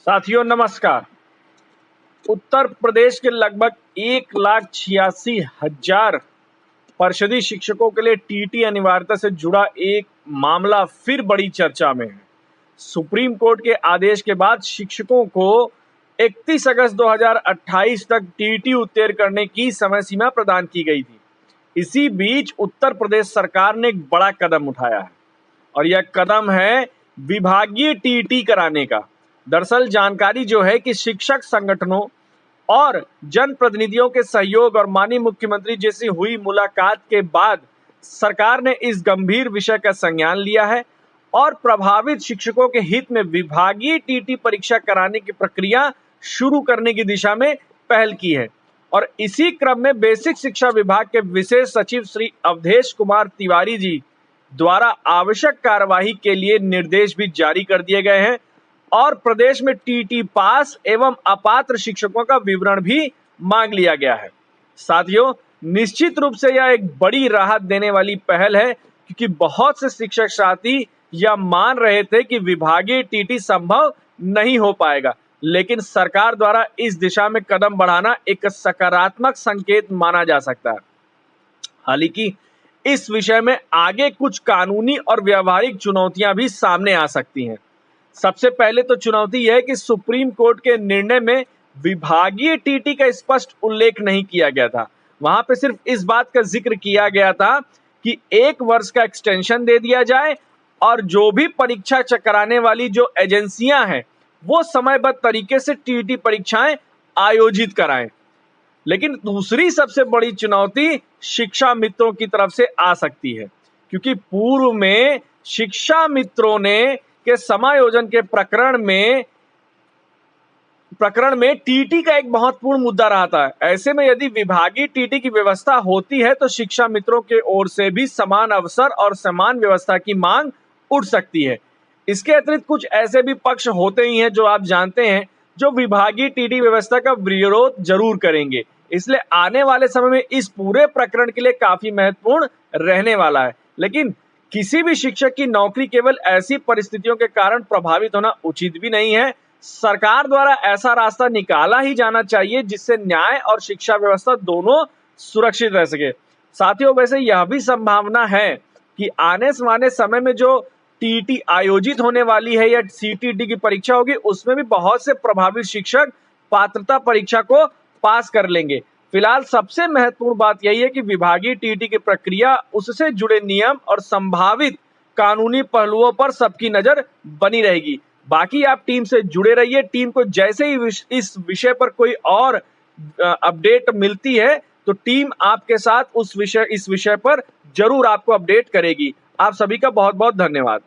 नमस्कार। उत्तर प्रदेश के लगभग 1,86,000 परिषदीय शिक्षकों के लिए टीटी अनिवार्यता से जुड़ा एक मामला फिर बड़ी चर्चा में है। सुप्रीम कोर्ट के आदेश के बाद शिक्षकों को 31 अगस्त 2028 तक टीटी उत्तीर्ण करने की समय सीमा प्रदान की गई थी। इसी बीच उत्तर प्रदेश सरकार ने एक बड़ा कदम उठाया है और यह कदम है विभागीय टीटी कराने का। दरअसल जानकारी जो है कि शिक्षक संगठनों और जनप्रतिनिधियों के सहयोग और माननीय मुख्यमंत्री जैसी हुई मुलाकात के बाद सरकार ने इस गंभीर विषय का संज्ञान लिया है और प्रभावित शिक्षकों के हित में विभागीय टीटी परीक्षा कराने की प्रक्रिया शुरू करने की दिशा में पहल की है। और इसी क्रम में बेसिक शिक्षा विभाग के विशेष सचिव श्री अवधेश कुमार तिवारी जी द्वारा आवश्यक कार्यवाही के लिए निर्देश भी जारी कर दिए गए हैं और प्रदेश में टीटी पास एवं अपात्र शिक्षकों का विवरण भी मांग लिया गया है। साथियों, निश्चित रूप से यह एक बड़ी राहत देने वाली पहल है क्योंकि बहुत से शिक्षक साथी यह मान रहे थे कि विभागीय टीटी संभव नहीं हो पाएगा, लेकिन सरकार द्वारा इस दिशा में कदम बढ़ाना एक सकारात्मक संकेत माना जा सकता है। हालांकि इस विषय में आगे कुछ कानूनी और व्यावहारिक चुनौतियां भी सामने आ सकती हैं। सबसे पहले तो चुनौती यह है कि सुप्रीम कोर्ट के निर्णय में विभागीय टीटी का स्पष्ट उल्लेख नहीं किया गया था। वहां पे सिर्फ इस बात का जिक्र किया गया था कि 1 वर्ष का एक्सटेंशन दे दिया जाए और जो भी परीक्षा कराने वाली जो एजेंसियां हैं वो समयबद्ध तरीके से टीटी परीक्षाएं आयोजित कराएं। लेकिन दूसरी सबसे बड़ी चुनौती शिक्षा मित्रों की तरफ से आ सकती है क्योंकि पूर्व में शिक्षा मित्रों ने के समायोजन के प्रकरण में टीटी का एक महत्वपूर्ण मुद्दा रहा था। ऐसे में यदि विभागीय टीटी की व्यवस्था होती है तो शिक्षा मित्रों के ओर से भी समान अवसर और समान व्यवस्था की मांग उठ सकती है। इसके अतिरिक्त कुछ ऐसे भी पक्ष होते ही हैं जो आप जानते हैं जो विभागीय टीटी व्यवस्था का विरोध जरूर करेंगे। इसलिए आने वाले समय में इस पूरे प्रकरण के लिए काफी महत्वपूर्ण रहने वाला है। लेकिन किसी भी शिक्षक की नौकरी केवल ऐसी परिस्थितियों के कारण प्रभावित होना उचित भी नहीं है। सरकार द्वारा ऐसा रास्ता निकाला ही जाना चाहिए जिससे न्याय और शिक्षा व्यवस्था दोनों सुरक्षित रह सके। साथियों, वैसे यह भी संभावना है कि आने वाले समय में जो टीटी आयोजित होने वाली है या सीटीटी की परीक्षा होगी उसमें भी बहुत से प्रभावित शिक्षक पात्रता परीक्षा को पास कर लेंगे। फिलहाल सबसे महत्वपूर्ण बात यही है कि विभागीय टीटी की प्रक्रिया, उससे जुड़े नियम और संभावित कानूनी पहलुओं पर सबकी नजर बनी रहेगी। बाकी आप टीम से जुड़े रहिए। टीम को जैसे ही इस विषय पर कोई और अपडेट मिलती है तो टीम आपके साथ इस विषय पर जरूर आपको अपडेट करेगी। आप सभी का बहुत बहुत धन्यवाद।